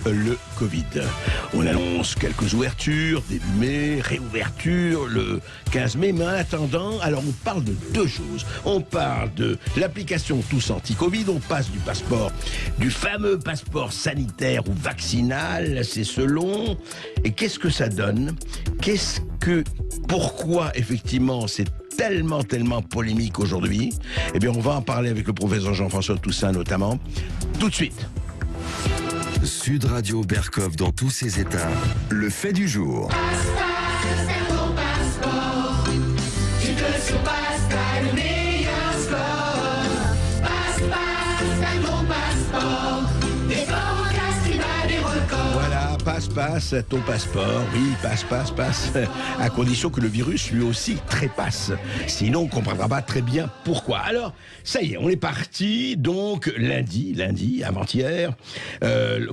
le Covid. On annonce quelques ouvertures, début mai, réouverture le 15 mai, mais en attendant, alors on parle de deux choses. On parle de l'application Tous Anti-Covid, on passe du passeport, du fameux passeport sanitaire ou vaccinal, c'est selon. Et qu'est-ce que ça donne ? Pourquoi effectivement c'est tellement polémique aujourd'hui ? Eh bien, on va en parler avec le professeur Jean-François Toussaint notamment, tout de suite. Sud Radio Berkov dans tous ses états. Le fait du jour. C'est ton passeport. Tu te surpasses, t'as le meilleur score. C'est ton passeport. Des podcasts, tu bats des records. Voilà, passe, ton passeport. Oui, passe. À condition que le virus lui aussi trépasse. Sinon, on ne comprendra pas très bien pourquoi. Alors, ça y est, on est parti. Donc, lundi, avant-hier,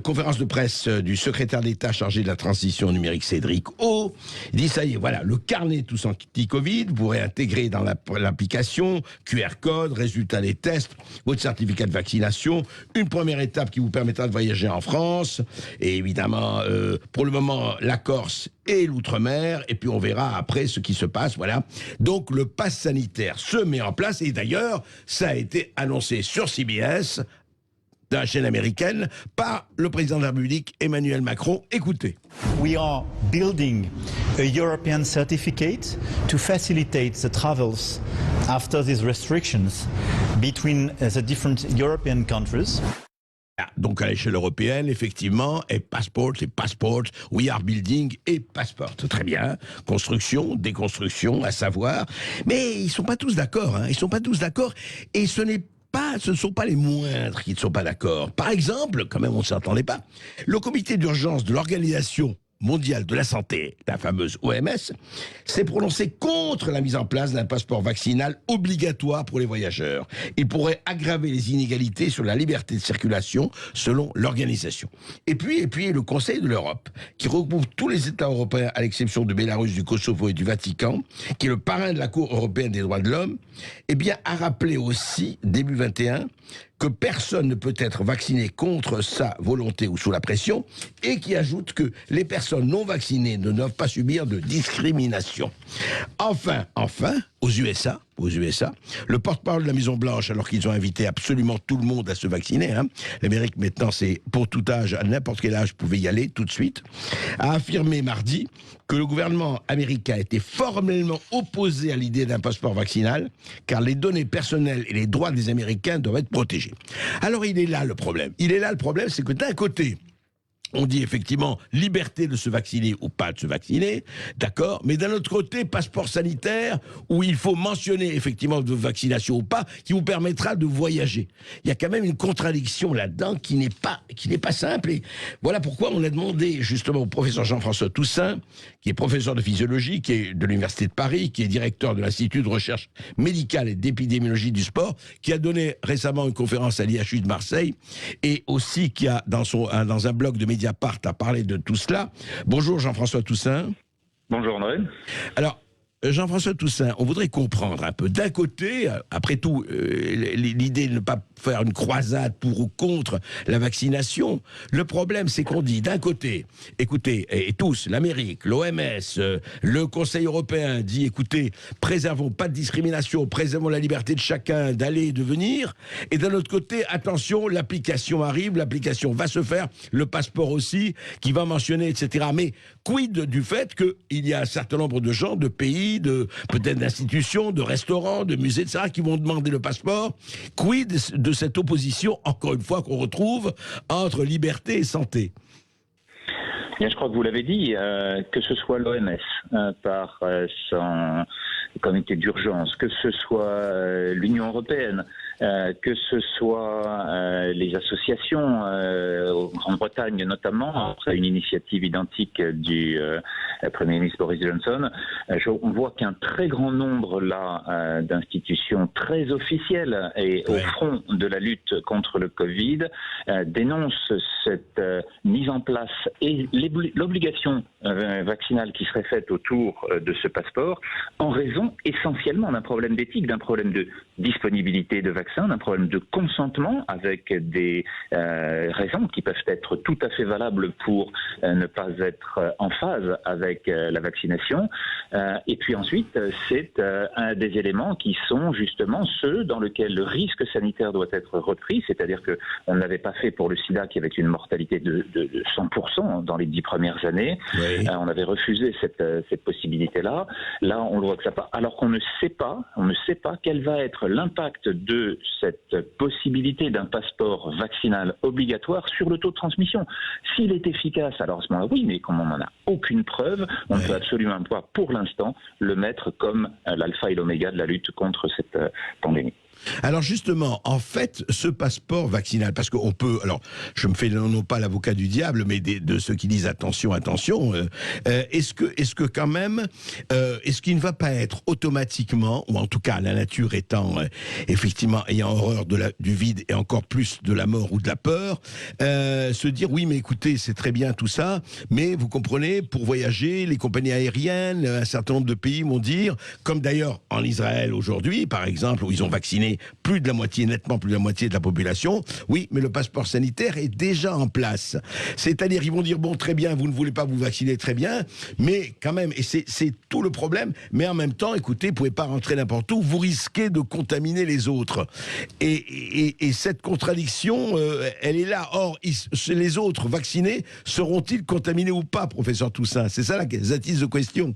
conférence de presse du secrétaire d'État chargé de la transition numérique, Cédric O. Il dit, ça y est, voilà, le carnet Tous Anti-Covid, vous pourrez intégrer dans l'application QR code, résultat des tests, votre certificat de vaccination, une première étape qui vous permettra de voyager en France. Et évidemment, pour le moment, la Corse et l'outre-mer, et puis on verra après ce qui se passe, voilà. Donc le pass sanitaire se met en place, et d'ailleurs, ça a été annoncé sur CBS, dans la chaîne américaine, par le président de la République, Emmanuel Macron. Écoutez. We are building a European certificate to facilitate the travels after these restrictions between the different European countries. Donc à l'échelle européenne, effectivement, et passport, we are building et passport. Très bien. Construction, déconstruction, à savoir. Mais ils sont pas tous d'accord, hein. Ils sont pas tous d'accord. Et ce ne sont pas les moindres qui ne sont pas d'accord. Par exemple, quand même on ne s'attendait pas, le comité d'urgence de l'Organisation mondiale de la santé, la fameuse OMS, s'est prononcé contre la mise en place d'un passeport vaccinal obligatoire pour les voyageurs. Il pourrait aggraver les inégalités sur la liberté de circulation selon l'organisation. Et puis le Conseil de l'Europe, qui regroupe tous les États européens à l'exception de Bélarus, du Kosovo et du Vatican, qui est le parrain de la Cour européenne des droits de l'homme, eh bien a rappelé aussi, début 21, que personne ne peut être vacciné contre sa volonté ou sous la pression, et qui ajoute que les personnes non vaccinées ne doivent pas subir de discrimination. Enfin, aux USA, le porte-parole de la Maison-Blanche, alors qu'ils ont invité absolument tout le monde à se vacciner, hein, l'Amérique maintenant c'est pour tout âge, à n'importe quel âge, vous pouvez y aller tout de suite, a affirmé mardi que le gouvernement américain était formellement opposé à l'idée d'un passeport vaccinal, car les données personnelles et les droits des Américains doivent être protégés. Alors il est là le problème, c'est que d'un côté, on dit effectivement liberté de se vacciner ou pas de se vacciner, d'accord, mais d'un autre côté, passeport sanitaire où il faut mentionner effectivement de vaccination ou pas, qui vous permettra de voyager. Il y a quand même une contradiction là-dedans qui n'est pas simple. Et voilà pourquoi on a demandé justement au professeur Jean-François Toussaint, qui est professeur de physiologie, qui est de l'Université de Paris, qui est directeur de l'Institut de recherche médicale et d'épidémiologie du sport, qui a donné récemment une conférence à l'IHU de Marseille, et aussi qui a dans un blog de Mediapart à parler de tout cela. Bonjour Jean-François Toussaint. Bonjour André. Alors, Jean-François Toussaint, on voudrait comprendre un peu. D'un côté, après tout, l'idée de ne pas faire une croisade pour ou contre la vaccination. Le problème, c'est qu'on dit d'un côté, écoutez, et tous, l'Amérique, l'OMS, le Conseil européen dit, écoutez, préservons pas de discrimination, préservons la liberté de chacun d'aller et de venir. Et d'un autre côté, attention, l'application arrive, l'application va se faire, le passeport aussi, qui va mentionner, etc. Mais quid du fait qu'il y a un certain nombre de gens, de pays, peut-être d'institutions, de restaurants, de musées, etc., qui vont demander le passeport. Quid de cette opposition, encore une fois, qu'on retrouve entre liberté et santé? Bien, je crois que vous l'avez dit, que ce soit l'OMS par son comité d'urgence, que ce soit l'Union européenne, que ce soit les associations, en Grande-Bretagne notamment, après une initiative identique du Premier ministre Boris Johnson, on voit qu'un très grand nombre là d'institutions très officielles et au front de la lutte contre le Covid dénoncent cette mise en place et l'obligation vaccinale qui serait faite autour de ce passeport en raison essentiellement d'un problème d'éthique, d'un problème de disponibilité de vaccins, d'un problème de consentement avec des raisons qui peuvent être tout à fait valables pour ne pas être en phase avec la vaccination. Et puis ensuite, c'est un des éléments qui sont justement ceux dans lesquels le risque sanitaire doit être repris, c'est-à-dire qu'on n'avait pas fait pour le sida qui avait une mortalité de 100% dans les 10 premières années. Oui. On avait refusé cette possibilité-là. Là, on le voit que ça pas. Alors qu'on ne sait pas quel va être l'impact de cette possibilité d'un passeport vaccinal obligatoire sur le taux de transmission. S'il est efficace, alors à ce moment-là, oui, mais comme on n'en a aucune preuve, on ne peut absolument pas, pour l'instant, le mettre comme l'alpha et l'oméga de la lutte contre cette pandémie. Alors justement, en fait, ce passeport vaccinal, parce qu'on peut, alors je me fais non pas l'avocat du diable, mais de ceux qui disent attention, est-ce que quand même, est-ce qu'il ne va pas être automatiquement, ou en tout cas la nature étant effectivement ayant horreur du vide et encore plus de la mort ou de la peur, se dire oui mais écoutez c'est très bien tout ça, mais vous comprenez, pour voyager, les compagnies aériennes, un certain nombre de pays vont dire, comme d'ailleurs en Israël aujourd'hui par exemple, où ils ont vacciné nettement plus de la moitié de la population, oui, mais le passeport sanitaire est déjà en place. C'est-à-dire, ils vont dire, bon, très bien, vous ne voulez pas vous vacciner, très bien, mais quand même, et c'est tout le problème, mais en même temps, écoutez, vous ne pouvez pas rentrer n'importe où, vous risquez de contaminer les autres. Et cette contradiction, elle est là. Or, les autres vaccinés, seront-ils contaminés ou pas, professeur Toussaint? C'est ça la attise de question.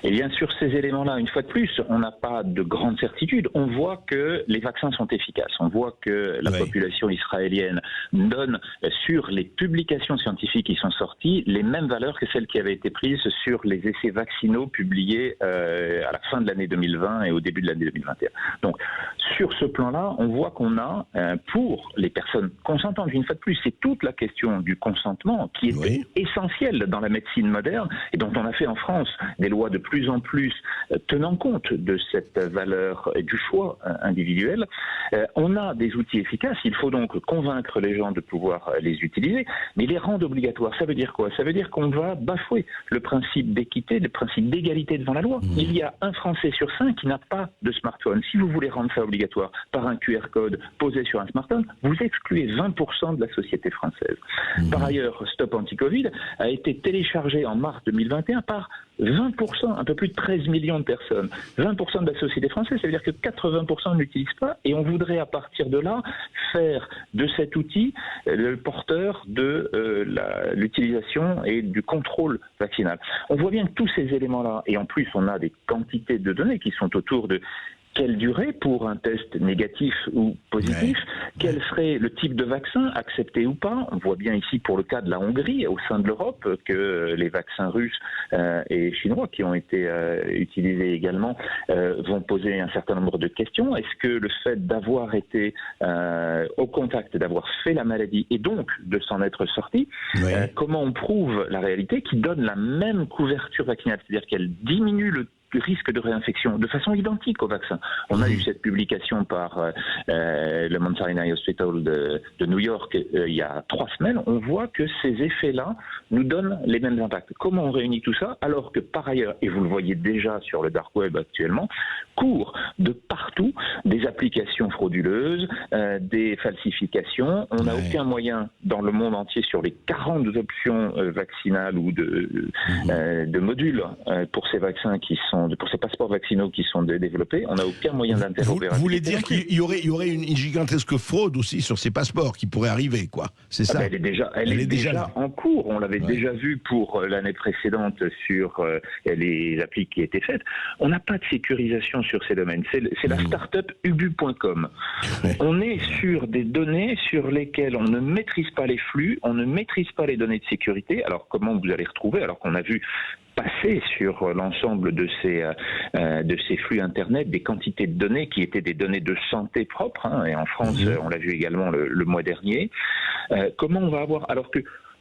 Et bien sur ces éléments-là, une fois de plus, on n'a pas de grande certitude. On voit que les vaccins sont efficaces. On voit que la population israélienne donne sur les publications scientifiques qui sont sorties les mêmes valeurs que celles qui avaient été prises sur les essais vaccinaux publiés à la fin de l'année 2020 et au début de l'année 2021. Donc sur ce plan-là, on voit qu'on a, pour les personnes consentantes, une fois de plus, c'est toute la question du consentement qui est essentielle dans la médecine moderne et dont on a fait en France des lois de plus en plus tenant compte de cette valeur du choix individuel. On a des outils efficaces, il faut donc convaincre les gens de pouvoir les utiliser, mais les rendre obligatoires, ça veut dire quoi? Ça veut dire qu'on va bafouer le principe d'équité, le principe d'égalité devant la loi. Il y a un Français sur 5 qui n'a pas de smartphone. Si vous voulez rendre ça obligatoire par un QR code posé sur un smartphone, vous excluez 20% de la société française. Par ailleurs, Stop Anti-Covid a été téléchargé en mars 2021 par 20%, un peu plus de 13 millions de personnes. 20% de la société française, ça veut dire que 80% ne l'utilisent pas et on voudrait à partir de là faire de cet outil le porteur de l'utilisation et du contrôle vaccinal. On voit bien que tous ces éléments-là, et en plus on a des quantités de données qui sont autour de quelle durée pour un test négatif ou positif, quel serait le type de vaccin accepté ou pas. On voit bien ici pour le cas de la Hongrie au sein de l'Europe que les vaccins russes et chinois qui ont été utilisés également vont poser un certain nombre de questions. Est-ce que le fait d'avoir été au contact, d'avoir fait la maladie et donc de s'en être sorti, comment on prouve la réalité qui donne la même couverture vaccinale, c'est-à-dire qu'elle diminue le risque de réinfection de façon identique au vaccin. On a eu cette publication par le Mount Sinai Hospital de New York il y a 3 semaines. On voit que ces effets-là nous donnent les mêmes impacts. Comment on réunit tout ça alors que par ailleurs, et vous le voyez déjà sur le dark web actuellement, courent de partout des applications frauduleuses, des falsifications. On n'a aucun moyen dans le monde entier sur les 40 options vaccinales ou de modules pour ces vaccins qui sont pour ces passeports vaccinaux qui sont développés, on n'a aucun moyen d'interopérabilité. Vous voulez dire qu'il y aurait une gigantesque fraude aussi sur ces passeports qui pourrait arriver, quoi. C'est ça. Elle est déjà en cours. On l'avait déjà vu pour l'année précédente sur les applis qui étaient faites. On n'a pas de sécurisation sur ces domaines. C'est la start-up ubu.com. On est sur des données sur lesquelles on ne maîtrise pas les flux, on ne maîtrise pas les données de sécurité. Alors comment vous allez retrouver, alors qu'on a vu passer sur l'ensemble de ces flux Internet des quantités de données qui étaient des données de santé propres, hein, et en France, on l'a vu également le mois dernier. Comment on va avoir, alors que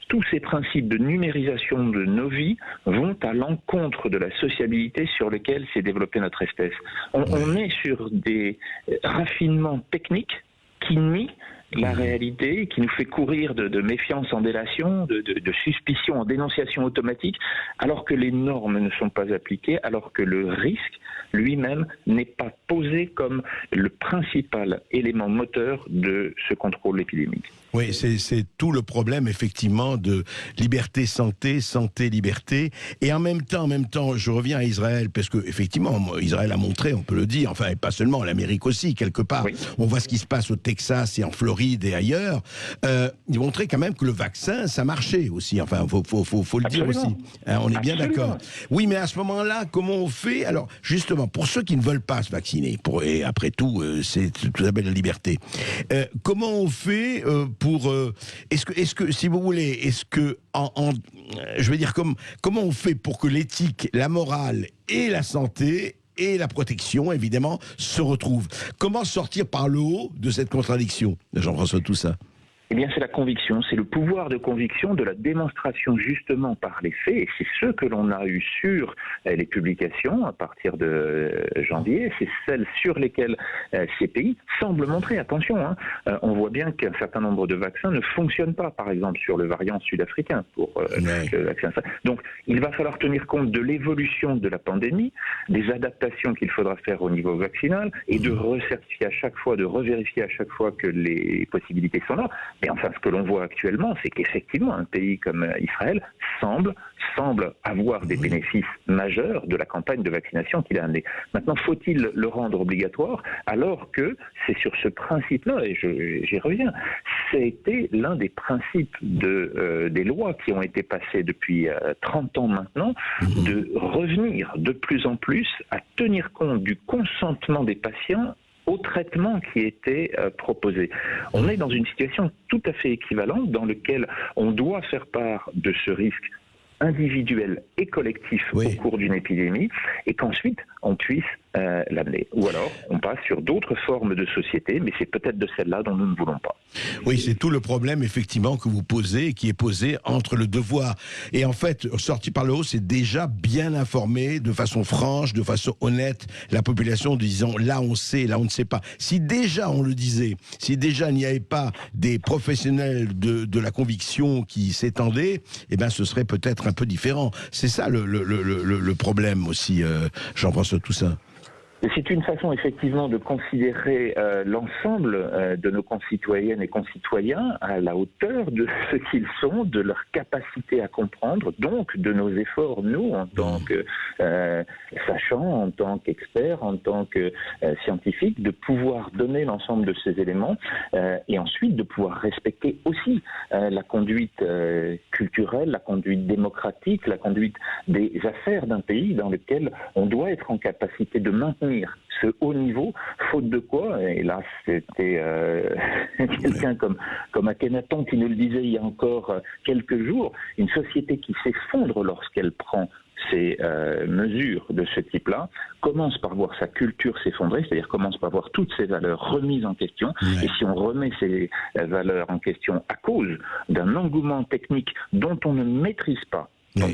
tous ces principes de numérisation de nos vies vont à l'encontre de la sociabilité sur lesquelles s'est développée notre espèce. On est sur des raffinements techniques qui nient la réalité, qui nous fait courir de méfiance en délation, de suspicion en dénonciation automatique, alors que les normes ne sont pas appliquées, alors que le risque lui-même n'est pas posé comme le principal élément moteur de ce contrôle épidémique. Oui, c'est tout le problème, effectivement, de liberté, santé, santé, liberté. Et en même temps, je reviens à Israël, parce que, effectivement, Israël a montré, on peut le dire, enfin, et pas seulement, l'Amérique aussi, quelque part. Oui. On voit ce qui se passe au Texas et en Floride et ailleurs. Ils montraient quand même que le vaccin, ça marchait aussi. Enfin, faut le dire aussi. Hein, on est bien d'accord. Oui, mais à ce moment-là, comment on fait? Alors, justement, pour ceux qui ne veulent pas se vacciner, et après tout, c'est tout à fait la liberté. Comment on fait pour est-ce que si vous voulez, est-ce que je veux dire comment on fait pour que l'éthique, la morale et la santé et la protection évidemment se retrouvent? Comment sortir par le haut de cette contradiction, Jean-François Toussaint? Eh bien, c'est la conviction, c'est le pouvoir de conviction, de la démonstration justement par les faits, et c'est ce que l'on a eu sur les publications à partir de janvier, c'est celles sur lesquelles ces pays semblent montrer, attention, on voit bien qu'un certain nombre de vaccins ne fonctionnent pas, par exemple sur le variant sud-africain pour le vaccin. Donc, il va falloir tenir compte de l'évolution de la pandémie, des adaptations qu'il faudra faire au niveau vaccinal, et de recertifier à chaque fois, de revérifier à chaque fois que les possibilités sont là. Mais enfin, ce que l'on voit actuellement, c'est qu'effectivement, un pays comme Israël semble avoir des bénéfices majeurs de la campagne de vaccination qu'il a amenée. Maintenant, faut-il le rendre obligatoire, alors que c'est sur ce principe-là, et j'y reviens, c'était l'un des principes des lois qui ont été passées depuis 30 ans maintenant, de revenir de plus en plus à tenir compte du consentement des patients au traitement qui était proposé. On est dans une situation tout à fait équivalente dans laquelle on doit faire part de ce risque individuel et collectif au cours d'une épidémie, et qu'ensuite on puisse l'amener. Ou alors on passe sur d'autres formes de société, mais c'est peut-être de celle-là dont nous ne voulons pas. Oui, c'est tout le problème effectivement que vous posez, qui est posé entre le devoir et en fait, sorti par le haut, c'est déjà bien informer de façon franche, de façon honnête la population, disant là on sait, là on ne sait pas. Si déjà on le disait, si déjà il n'y avait pas des professionnels de la conviction qui s'étendaient, eh ben ce serait peut-être un peu différent. C'est ça le problème aussi, Jean-François Toussaint. C'est une façon effectivement de considérer l'ensemble de nos concitoyennes et concitoyens à la hauteur de ce qu'ils sont, de leur capacité à comprendre, donc de nos efforts, nous, en tant que sachants, en tant qu'experts, en tant que scientifiques, de pouvoir donner l'ensemble de ces éléments et ensuite de pouvoir respecter aussi la conduite culturelle, la conduite démocratique, la conduite des affaires d'un pays dans lequel on doit être en capacité de maintenir ce haut niveau, faute de quoi, et là c'était quelqu'un comme Akhenaton qui nous le disait il y a encore quelques jours, une société qui s'effondre lorsqu'elle prend ces mesures de ce type-là, commence par voir sa culture s'effondrer, c'est-à-dire commence par voir toutes ces valeurs remises en question, et si on remet ces valeurs en question à cause d'un engouement technique dont on ne maîtrise pas, les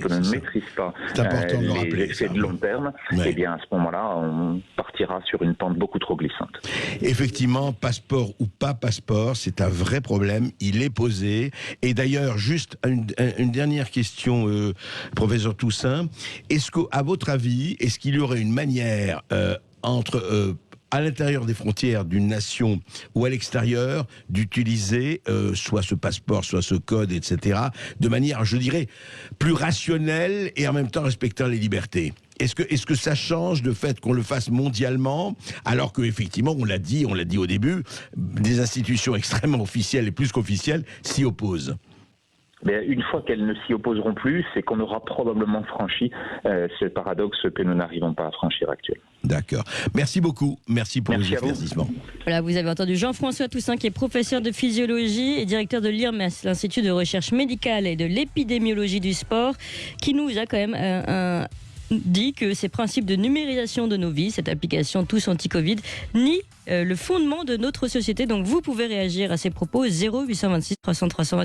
effets de long terme, eh bien à ce moment-là, on partira sur une pente beaucoup trop glissante. Effectivement, passeport ou pas passeport, c'est un vrai problème, il est posé. Et d'ailleurs, juste une dernière question, professeur Toussaint, est-ce qu'à votre avis, est-ce qu'il y aurait une manière entre à l'intérieur des frontières d'une nation ou à l'extérieur, d'utiliser soit ce passeport, soit ce code, etc., de manière, je dirais, plus rationnelle et en même temps respectant les libertés? Est-ce que ça change le fait qu'on le fasse mondialement, alors qu'effectivement, on l'a dit au début, des institutions extrêmement officielles et plus qu'officielles s'y opposent? Mais une fois qu'elles ne s'y opposeront plus, c'est qu'on aura probablement franchi ce paradoxe que nous n'arrivons pas à franchir actuellement. D'accord. Merci beaucoup. Merci pour vos éclaircissements. Voilà, vous avez entendu Jean-François Toussaint, qui est professeur de physiologie et directeur de l'IRMES, l'Institut de recherche médicale et de l'épidémiologie du sport, qui nous a quand même dit que ces principes de numérisation de nos vies, cette application Tous Anti-Covid, nie le fondement de notre société. Donc vous pouvez réagir à ces propos 0826 300 320.